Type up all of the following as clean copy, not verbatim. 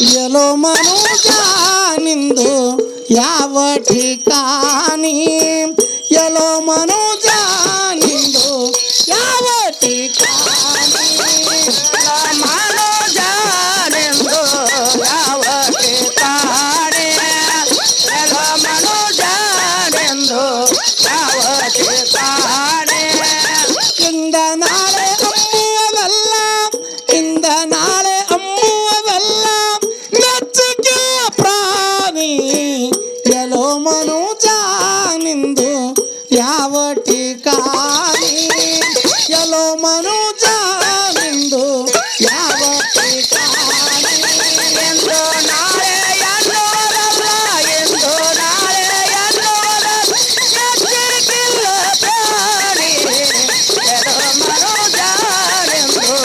ಎಲೋ ಮನುಜ ನಿಂದು ಯಾವ ಠಿಕಾಣಿ ಎಲೋ ಮನುಜ ನಿಂದು ಯಾವ ಠಿಕಾಣಿ ಮನೋಜ ನಿಂದು ಯಾವ ಠಿಕಾಣಿ ಎಲೋ ಮನೋಜ ನಿಂದು ಯಾವ ಠಿಕಾಣಿ ಇಂದ ನಾಳೆ ಅಂಬುವುದಲ್ಲ ಇಂದ ನಾಳೆ ಅಂಬುವುದಲ್ಲ ಮೆಚ್ಚಿಕೆ ಪ್ರಾಣಿ ಎಲೋ ಮನುಜ ನಿಂದು ಯಾವ ಠಿಕಾಣಿ ಎಲೋ ಮನುಜ ನಿಂದು ಯಾವ ಠಿಕಾಣಿ ಎಂದು ನಾಳೆ ಎನ್ನುವುದಲ್ಲ ಎಂದು ನಾಳೆ ಎನ್ನುವುದಲ್ಲ ಎಚ್ಚರಿಕಿಲ್ಲ ಪ್ರಾಣಿ ಎಲೋ ಮನೋಜ ನಿಂದು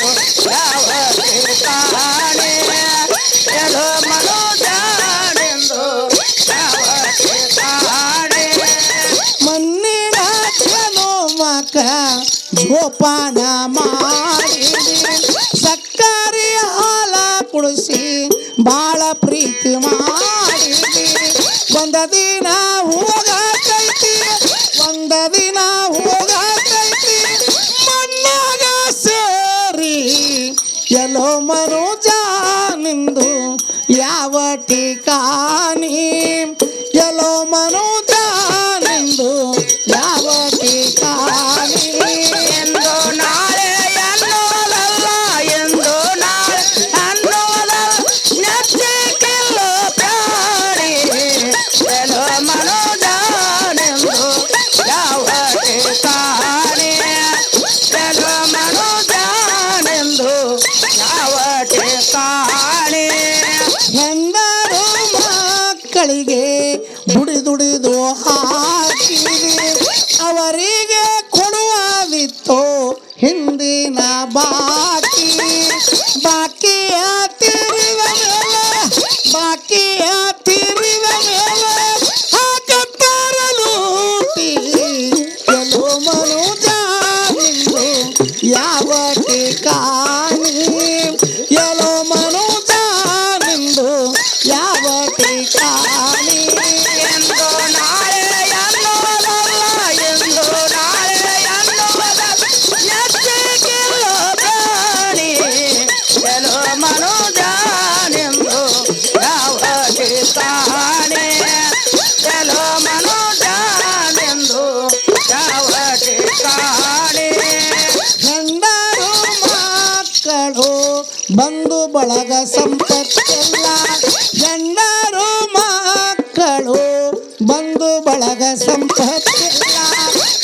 ಯಾವ ಠಿಕಾಣಿ ಎಲೋ ಮನೋಜ ನಿಂದು ಯಾವ ಠಿಕಾಣಿ ಮಣ್ಣಿನ ಮಕ ಜೋಪಾನ ಮಾಡಿದಿ ಸಕ್ಕರೆ ಹಾಲ ಕುಡಿಸಿ ಬಾಳ ಪ್ರೀತಿ ಮಾಡಿದಿ ಒಂದ ದಿನ ಹೋಗತೈತಿ ಒಂದ ದಿನ ಹೋಗತೈತಿ ಮಣ್ಣಾಗ ಸೇರಿ ಎಲೋ ಮನುಜ ನಿಂದು ಯಾವ ಠಿಕಾಣಿ ಎಲೋ ಮನುಜ ನಿಂದು ಯಾವ ಠಿಕಾಣಿ ಎಂದು ನಾಳೆ ಎನ್ನುವುದಲ್ಲ ಎಂದು ನಾಳೆ ಅನ್ನುವುದಲ್ಲ ನೆಚ್ಚಿಕಿಲ್ಲ ಪ್ರಾಣಿ ಎಲೋ ಮನೋಜ ನಿಂದು ಯಾವ ಠಿಕಾಣಿ ಎಲೋ ಮನೋಜ ನಿಂದು ಯಾವ ಠಿಕಾಣಿ ಹೆಂಡರು ಮಕ್ಕಳಿಗೆ ದುಡಿದು ಹಾಕಿದೆ ಅವರಿಗೆ ಕೊಡುವುದಿತ್ತು ಹಿಂದಿನ ಬಾಕಿ ಬಾಕಿಯ ತೀರಿದ ಮೇಲೆ ಬಾಕಿಯ ತೀರಿದ ಮೇಲೆ ಹಾಕುತ್ತಾರಲು ಎಲೋ ಮನುಜ ನಿಂದು ಯಾವ ಠಿಕಾಣಿ ಎಲೋ ಮನುಜ ನಿಂದು ಯಾವ ಠಿಕಾಣಿ ಎಂದು ನಾಳೆ ಎನ್ನುವುದಲ್ಲ ಎಂದು ನಾಳೆ ಎನ್ನುವುದಲ್ಲ ನೆಚ್ಚಿಕಿಲ್ಲ ಪ್ರಾಣಿ ಎಲೋ ಮನೋಜ ನಿಂದು ಯಾವ ಠಿಕಾಣಿ ಎಲೋ ಮನೋಜ ನಿಂದು ಯಾವ ಠಿಕಾಣಿ ಗಂಡರು ಮಕ್ಕಳು ಬಂಧು ಬಳಗ ಸಂಪತ್ತೆಲ್ಲ ಗಂಡರು ಮಕ್ಕಳು ಬಂಧು ಬಳಗ ಸಂಪತ್ತೆಲ್ಲ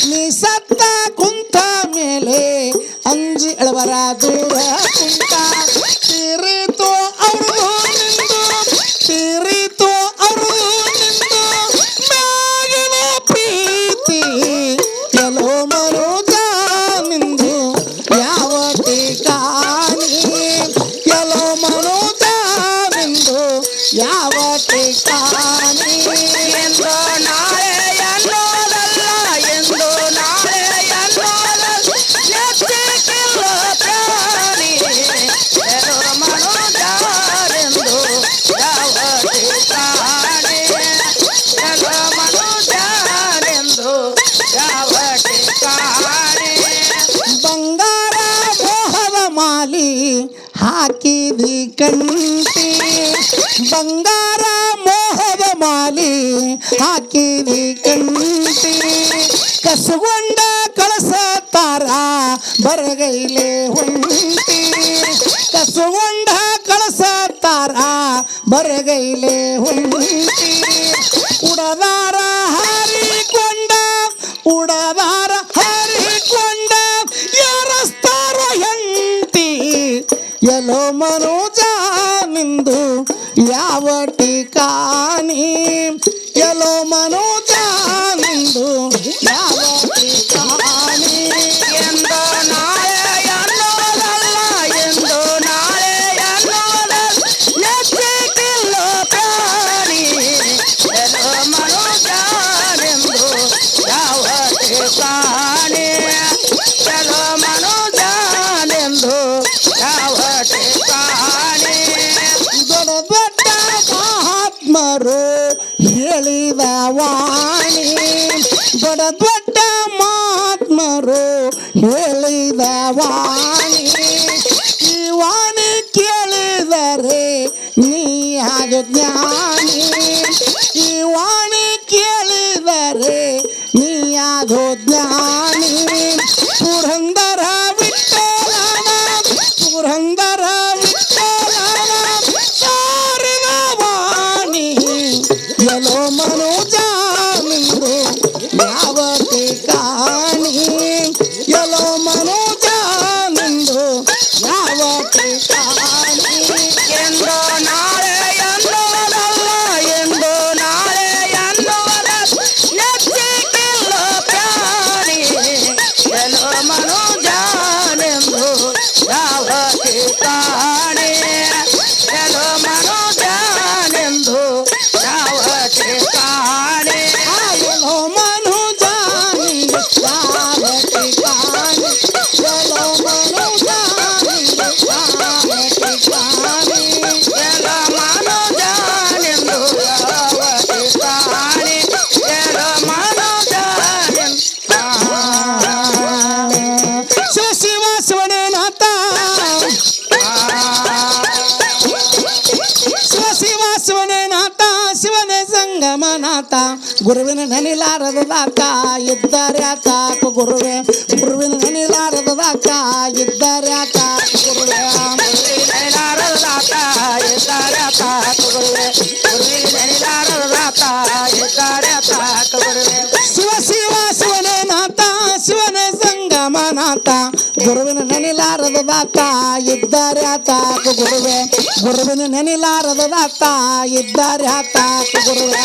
ನೀ ಸತ್ತ ಕುಂತ ಮೇಲೆ ಅಂಜಿ ಎಳವರ ದೂರ ಕುಂತ ತೀರಿತು ಅವರು ನಿಂದು ತೀರಿತು ಅವರು ನಿಂದು ಮ್ಯಾಗಿನ ಪ್ರೀತಿ ಎಲೋ ಮನುಜ ನಿಂದು ಯಾವ ಠಿಕಾಣಿ ಎಲೋ ಮನುಜ ನಿಂದು ಯಾವ ಠಿಕಾಣಿ ಎಂದು ನಾಳೆ ಎನ್ನುವುದಲ್ಲ ಎಂದು ನಾಳೆ ಎನ್ನುವುದಲ್ಲ ನೆಚ್ಚಿಕಿಲ್ಲ ಪ್ರಾಣಿ ಎಲೋ ಮನೋಜ ನಿಂದು ಯಾವ ಠಿಕಾಣಿ ಎಲೋ ಮನೋಜ ನಿಂದು ಯಾವ ಠಿಕಾಣಿ ಬಂಗಾರ ಮೋಹದ ಮಾಲಿ ಹಾಕಿದಿ ಕಂಟಿ ಬಂಗಾರ ಮೋಹದ ಮಾಲಿ ಹಾಕಿದಿ ಕಂಟಿ ಕಸಗೊಂಡ ಕಳಸತಾರ ಬರಗೈಲೆ ಹೊಂಟಿ ಕಸಗೊಂಡ ಕಳಸತಾರ ಬರಗೈಲೆ ಹೊಂಟಿ ಉಡದಾರ ಹಾರಿಕೊಂಡ ಉಡದಾರ ಹಾರಿಕೊಂಡ ಯಾರಸ್ತಾರ ಹೆಂಟಿ ಎಲೋ ಮನುಜ ನಿಂದು ಯಾವ ಠಿಕಾಣಿ ಎಲೋ ಮನುಜ ನಿಂದು ಯಾವ ಠಿಕಾಣಿ ಎಂದು ನಾಳೆ ಎನ್ನುವುದಲ್ಲ ಎಂದು ನಾಳೆ ಎನ್ನುವುದಲ್ಲ ನೆಚ್ಚಿಕಿಲ್ಲ ಪ್ರಾಣಿ ಎಲೋ ಮನೋಜ ನಿಂದು ಯಾವ ಠಿಕಾಣಿ ಎಲೋ ಮನೋಜ ನಿಂದು ಯಾವ ಠಿಕಾಣಿ ದೊಡ್ಡ ವಾಣಿ ದೊಡ್ಡ ದೊಡ್ಡ ಮಹಾತ್ಮರು ಹೇಳಿದ ವಾಣಿ ಈ ವಾಣಿ ಕೇಳಿದರೆ ನೀ ಅದು ಜ್ಞಾನಿ ಈ ವಾಣಿ ಕೇಳಿದರೆ ನೀ ಅದು ಜ್ಞಾನಿ ಪುರಂದರ ವಿಠಲನ ಪುರಂದರ ವಿಠಲನ ಸಾರಿದ ವಾಣಿ ಎಲೋ ಮನೋಜ ನಿಂದು ಯಾವ ಕಾಣಿ ಎಲೋ ಮನೋಜ ನಿಂದು ಯಾವ ಕಾಣಿ ಎಂದು ನಾಳೆ ಎನ್ನುವುದಲ್ಲ ಎಂದು ನಾಳೆ ಎನ್ನುವುದ ನೆಚ್ಚಿಗಿಲ್ಲ ಪ್ರಾಣಿ ಎಲ್ಲೋ ಮನುಜನೆಂದು ಯಾವ ಕಾಣಿ ಎಲ್ಲೋ ಮನುಜನೆಂದು ಯಾವ ಕಾಣಿ ಎಲೋ ಮನೋಜ ನಿಂದು ಯಾವ ಕಾಣಿ ಎಲೋ ಮನೋಜ ನಿಂದು ಯಾವ ಕಾಣಿ ಎಲ್ಲೋ ಮನುಜನೆಂದು ಯಾವ ಕಾಣಿ ಎಲ್ಲೋ ಮನುಜನೆಂದು ಶಿವ ಶಿವನೇ ನಾಥ ಶಿವ ಶಿವನೇ ನಾಥ ಶಿವನೇ ಸಂಗಮನಾಥ ಗುರುವಿನ ನೆನಿಲಾರದ ದಾತ ಇದ್ದಾರೆ ಆತ ಗುರುವೆ ಗುರುವಿನ ನೆನಿಲಾರದ ದಾತ ಇದ್ದಾರೆ ಆತ ಗುರುವೆ ಶಿವ ಶಿವ ಶಿವನೇ ನಾಥ ಶಿವನೇ ಸಂಗಮನಾಥ ಗುರುವಿನ ನೆನಿಲಾರದ ದಾತ ಇದ್ದಾರೆ ಆತ ಗುರುವೆ ಗುರುವಿನ ನೆನಿಲಾರದ ದಾತ ಇದ್ದಾರೆ ಆತ ಗುರುವೆ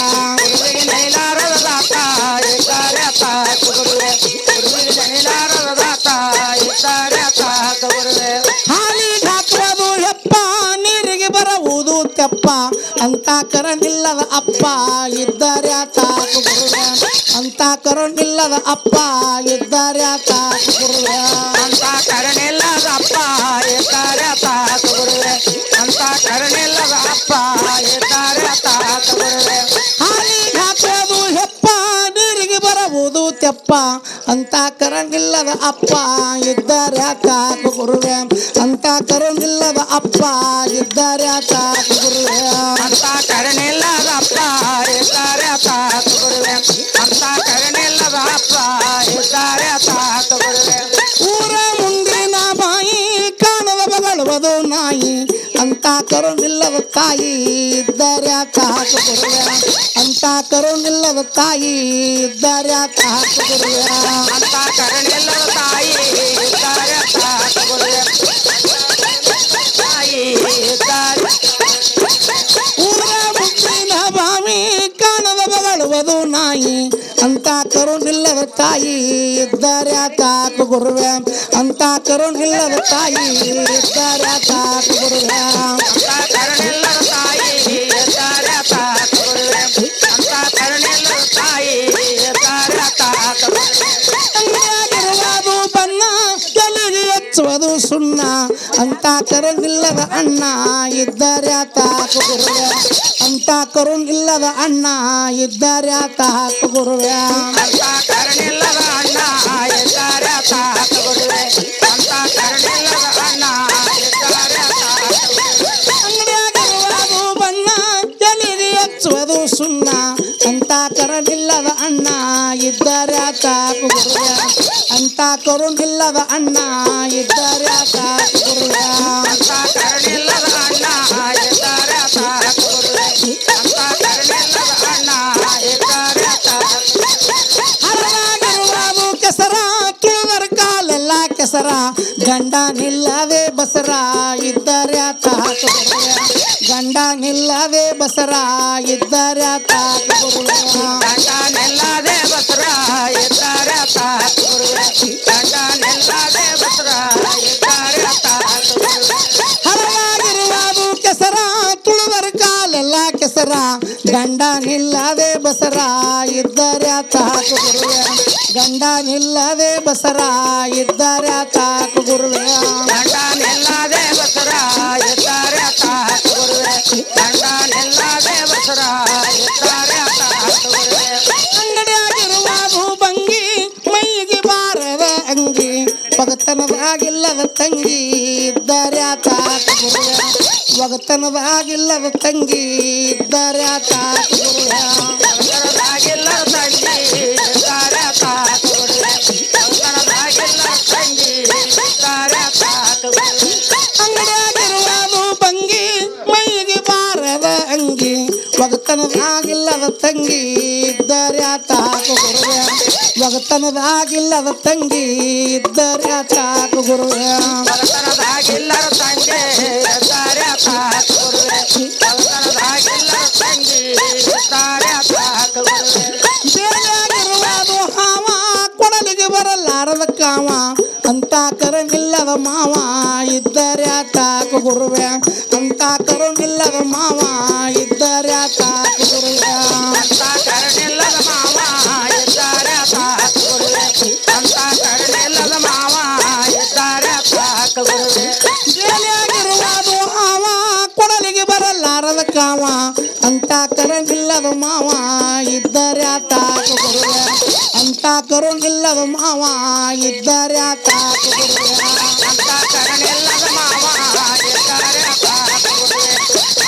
ಹಾಲಿ ಹಾಕುವುದು ಎಪ್ಪ ನೀರಿಗೆ ಬರುವುದು ತೆಪ್ಪ ಅಂತ ಕರನಿಲ್ಲದ ಅಪ್ಪ ಇದ್ದಾರೆ ಆತ ಗುರುವೆ ಅಂತ ಕರನಿಲ್ಲದ ಅಪ್ಪ ಇದ್ದಾರೆ ಆತ ಗುರುವೆ ಅಂತ ಕರುಣಿಲ್ಲದ ಅಪ್ಪ ಇದ್ದಾರೆ ತಾತ ಗುರುವೆ ಅಂತ ಕರುಣಿಲ್ಲದ ಅಪ್ಪ ಇದ್ದಾರೆ ತಾತ ಗುರುವೆ ಹಾಲಿ ಹಾಕೋದು ಹೆಪ್ಪ ನೀರಿಗೆ ಬರುವುದು ತೆಪ್ಪ ಅಂತ ಕರನಿಲ್ಲದ ಅಪ್ಪ ಇದ್ದಾರೆ ಆತ ಗುರುವೆ ಅಂತ ಕರನಿಲ್ಲದ ಅಪ್ಪ ಇದ್ದಾರೆ ಆತ ಗುರುವೆ ಅಂತ ಕರುಣಿಲ್ಲದ ಅಪ್ಪ ಇದ್ದಾರೆ ತಾತ ಗುರುವೆ ಅಂತ ಕರುಣಿಲ್ಲದ ಅಪ್ಪ ಇದ್ದಾರೆ ತಾತ ಗುರುವೆ ಊರ ಮುಂದಿನ ಬಾಯಿ ಕಾಣದ ಬಗಳುವುದು ನಾಯಿ ಅಂತ ಕರುಣಿಲ್ಲದ ತಾಯಿ ಇದ್ದಾರೆ ಆತ ಗುರುವೆ ಅಂತ ಕರುಣಿಲ್ಲದ ತಾಯಿ ಇದ್ದಾರೆ ಆತ ಗುರುವೆ ಅಂತ ಕರುಣಿಲ್ಲದ ತಾಯಿ ಇದ್ದಾರೆ ತಾತ ಗುರುವೆ ತಾಯಿ ಇದ್ದಾರೆ ಊರ ಮುಂದಿನ ಬಾವಿ ಕಾಣದ ಬಗಳುವುದು ನಾಯಿ ಅಂತ ಕರುಣಿಲ್ಲದ ತಾಯಿ ಇದ್ದಾರೆ ಆತ ಗುರುವೆ ಅಂತ ಕರುಣಿಲ್ಲದ ತಾಯಿ ಇದ್ದಾರೆ ಆತ ಗುರುವೆ ಅಂತ ಕರುಣಿಲ್ಲದ ತಾಯಿ ಇದ್ದಾರೆ ತಾತ ಗುರುವೆ ಅಂತ ಕರುಣಿಲ್ಲದ ತಾಯಿ ಇದ್ದಾರೆ ತಾತ ಗುರುವೆ ಅಂಗಡಿಯಾಗಿರುವುದು ಬಣ್ಣ ತಲೆಗೆ ಹಚ್ಚುವುದು ಸುಣ್ಣ ಅಂತ ಕರುಣಿಲ್ಲದ ಅಣ್ಣ ಇದ್ದಾರೆ ಆತ ಗುರುವೆ ಅಂತ ಕರುಣಿಲ್ಲದ ಅಣ್ಣ ಇದ್ದಾರೆ ಆತ ಗುರುವೆ ಅಂತ ಕರುಣಿಲ್ಲದ ಅಣ್ಣ ಇದ್ದಾರೆ ತಾತ ಗುರುವೆ ಅಂತ ಕರುಣಿಲ್ಲದ ಅಣ್ಣ ಇದ್ದಾರೆ ತಾತ ಗುರುವೆ ಅಂಗಡಿಯಾಗಿರುವುದು ಬಣ್ಣ ತಲೆಗೆ ಹಚ್ಚುವುದು ಸುಣ್ಣ ಅಂತ ಕರುಣಿಲ್ಲದ ಅಣ್ಣ ಇದ್ದಾರೆ ಆತ ಗುರುವೆ ಅಂತ ಕರುಣಿಲ್ಲದ ಅಣ್ಣ ಇದ್ದಾರೆ ಆತ ಗುರುವೆ ಅಂತ ಕರುಣಿಲ್ಲದ ಅಣ್ಣ ಇದ್ದಾರೆ ತಾತ ಗುರುವೆ ಅಂತ ಕರುಣಿಲ್ಲದ ಅಣ್ಣ ಇದ್ದಾರೆ ತಾತ ಹರನಾಗಿರುವುದು ಕೆಸರ ತುಳಿದರ ಕಾಲೆಲ್ಲ ಕೆಸರ ಗಂಡ ನಿಲ್ಲದೆ ಬಸರ ಇದ್ದಾರೆ ಆತ ಗುರುವೆ ಗಂಡ ನಿಲ್ಲದೆ ಬಸರ ಇದ್ದಾರೆ ಆತ ಗುರುವೆ ಗಂಡ ನೆಲ್ಲದೆ ಬಸರ ಇದ್ದಾರೆ ತಾತ ಗುರುವೆ ಗಂಡ ನೆಲ್ಲದೆ ಬಸರ ಇದ್ದಾರೆ ತಾತ ಗುರುವೆ ಹರನಾಗಿರುವುದು ಕೆಸರ ತುಳಿದರ ಕಾಲೆಲ್ಲ ಕೆಸರ ಗಂಡ ನಿಲ್ಲದೆ ಬಸರ ಇದ್ದಾರೆ ಆತ ಗುರುವೆ ಗಂಡ ನಿಲ್ಲದೆ ಬಸರ ಇದ್ದಾರೆ ಆತ ಗುರುವೆ ಗಂಡ ನೆಲ್ಲದೆ ಬಸರ ಇದ್ದಾರೆ ತಾತ ಗುರುವೆ ಗಂಡ ನೆಲ್ಲದೆ ಬಸರ ಇದ್ದಾರೆ ತಾತ ಗುರುವೆ ಒಗತನದಾಗಿಲ್ಲದ ತಂಗಿ ಇದ್ದಾರೆ ತಾಕ ಗುರುವೆ ಒಗತನದಾಗಿಲ್ಲದ ತಂಗಿ ಇದ್ದಾರೆ ತಾಕ ಗುರುವೆ ಅವಸರದಾಗಿಲ್ಲ ತಂಗಿ ಇದ್ದಾರೆ ತಾಕ ಗುರುವೆ ಅವಸರದಾಗಿಲ್ಲ ತಂಗಿ ಇದ್ದಾರೆ ತಾಕ ಗುರುವೆ ಅಂಗಡಿಯಾಗಿರುವುದು ಬಂಗಿ ಮೈಗೆ ಬಾರದ ಅಂಗಿ ಒಗತನದಾಗಿಲ್ಲದ ತಂಗಿ ಇದ್ದಾರೆ ತಾಕ ಗುರುವೆ ಒಗತನದಾಗಿಲ್ಲದ ತಂಗಿ ಇದ್ದಾರೆ ತಾಕ ಗುರುವೆ ಅವಸರದಾಗಿಲ್ಲ ತಂಗಿ ಇದ್ದಾರೆ ತಾಕ ಗುರುವೆ ಅವಸರದಾಗಿಲ್ಲ ತಂಗಿ ಇದ್ದಾರೆ ತಾಕ ಗುರುವೆ ಬೇರೆಯಾಗಿರುವುದು ಹಾವ ಕೊಡಲಿಗೆ ಬರಲಾರದ ಕಾವ ಅಂತ ಕರನಿಲ್ಲದ ಮಾವ ಇದ್ದಾರೆ ತಾಕ ಗುರುವೆ ಅಂತ ಕರನಿಲ್ಲದ ಮಾವ ಇದ್ದಾರೆ ತಾಕ ಗುರುವೆ ಅಂತ ಕರುಣಿಲ್ಲದ ಮಾವ ಇದ್ದಾರೆ ತಾಕ ಗುರುವೆ ಅಂತ ಕರುಣಿಲ್ಲದ ಮಾವ ಇದ್ದಾರೆ ತಾಕ ಗುರುವೆ ಬೇರೆಯಾಗಿರುವುದು ಹಾವ ಕೊಡಲಿಗೆ ಬರಲಾರದ ಕಾವ ಅಂತ ಕರನಿಲ್ಲದ ಮಾವ ಇದ್ದಾರೆ ತಾಕ ಗುರುವೆ ಅಂತ ಕರುಣಿಲ್ಲದ ಮಾವ ಇದ್ದಾರೆ ತಾಕ ಗುರುವೆ ಅಂತ ಕರುಣಿಲ್ಲದ ಮಾವ ಇದ್ದಾರೆ ತಾಕ ಗುರುವೆ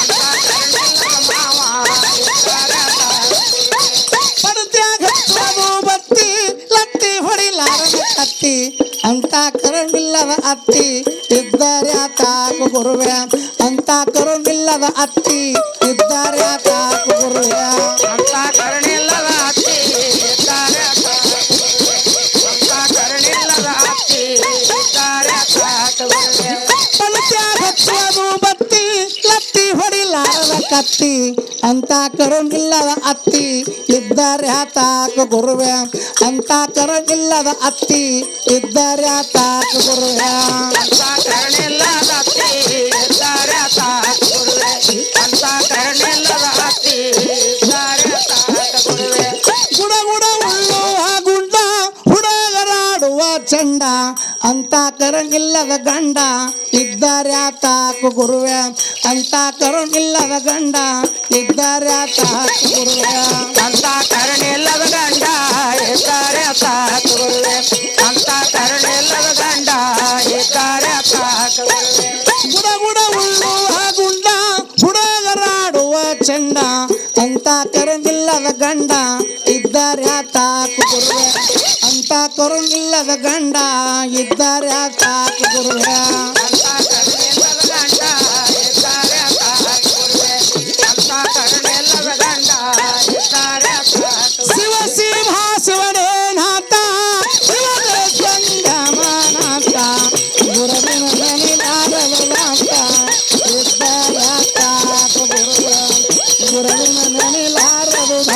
ಅಂತ ಕರುಣಿಲ್ಲದ ಮಾವ ಇದ್ದಾರೆ ತಾಕ ಪಡತ್ಯಾಗ ಹಚ್ಚುವುದು ಬತ್ತಿ ಲತ್ತಿ ಹೊಡಿಲಾರದ ಕತ್ತಿ ಅಂತ ಕರುಣಿಲ್ಲದ ಅತ್ತಿ ಇದ್ದಾರೆ ತಾಕ ಗುರುವೆ ಅಂತ ಕರುಣಿಲ್ಲದ ಅತ್ತಿ ಇದ್ದಾರೆ ತಾಕ ಗುರುವೆ ಅಂತ ಕರುಣಿಲ್ಲದ ಅತ್ತಿ ಇದ್ದಾರೆ ತಾಕ ಗುರುವೆ ಅಂತ ಕರುಣಿಲ್ಲದ ಅತ್ತಿ ಇದ್ದಾರೆ ತಾಕ ಗುರುವೆ ಪಡತ್ಯಾಗ ಹಚ್ಚುವುದು ಬತ್ತಿ ಲತ್ತಿ ಹೊಡಿಲಾರದ ಕತ್ತಿ ಅಂತ ಕರುಣಿಲ್ಲದ ಅತ್ತಿ ಇದ್ದಾರೆ ತಾಕ ಗುರುವೆ ಅಂತ ಕರುಣಿಲ್ಲದ ಅತ್ತಿ ಇದ್ದಾರೆ ತಾಕ ಗುರುವೆ ಅಂತ ಕರುಣಿಲ್ಲದ ಅತ್ತಿ ಇದ್ದಾರೆ ತಾಕ ಗುರುವೆ ಅಂತ ಕರುಣಿಲ್ಲದ ಅತ್ತಿ ಇದ್ದಾರೆ ತಾಕ ಗುರುವೆ ಗುಡ ಗುಡ ಉಳ್ಳುವ ಗುಂಡ ಹುಡುಗರಾಡುವ ಚಂಡ ಅಂತ ಕರುಣಿಲ್ಲದ ಗಂಡ ಇದ್ದಾರೆ ತಾಕ ಗುರುವೆ ಅಂತ ಕರುಣಿಲ್ಲದ ಗಂಡ ಇದ್ದಾರೆ ತಾಕ ಗುರುವೆ ಅಂತ ಕರುಣಿಲ್ಲದ ಗಂಡ ಇದ್ದಾರೆ ತಾಕ ಗುರುವೆ ಅಂತ ಕರುಣಿಲ್ಲದ ಗಂಡ ಇದ್ದಾರೆ ತಾಕ ಗುರುವೆ ಗುಡ ಗುಡ ಉಳ್ಳುವ ಗುಂಡ ಹುಡುಗರಾಡುವ ಚಂಡ ಅಂತ ಕರುಣಿಲ್ಲದ ಗಂಡ ಇದ್ದಾರೆ ತಾಕ ಗುರುವೆ ಅಂತ ಕರುಣಿಲ್ಲದ ಗಂಡ ಇದ್ದಾರೆ ತಾಕ ಗುರುವೆ ಅಂತ ಕರುಣಿಲ್ಲದ ಗಂಡ ಇದ್ದಾರೆ ತಾಕ ಗುರುವೆ ಅಂತ ಕರುಣಿಲ್ಲದ ಗಂಡ ಇದ್ದಾರೆ ತಾಕ ಶಿವ ಶಿವ ಶಿವನೇ ನಾಥ ಶಿವನ ಸಂಗಮನಾಥ ಗುರುವಿನ ನೆನೆದಾರದ ನಾಥ ಇದ್ದಾರೆ ತಾಕ ಗುರುವೆ ಗುರುವಿನ ನೆನೆಲಾರದ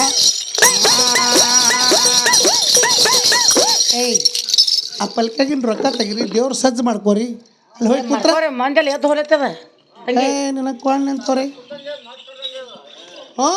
ಏಯ್ ಆ ಪಲ್ಕಾಗಿನ ರೊಕ್ಕ ತೆಗಿರಿ ದೇವ್ರ ಸಜ್ಜು ಮಾಡ್ಕೋರಿ ಅಲ್ಲಿ ಹೋಗಿ ಕೂತ್ರ ಮಂಜಲ್ ಎದ್ದು ಹೊರತದ ಏ ನನಗೆ ಕೊಂಡು ನಿಂತವ್ರಿ ಹ್ಞೂ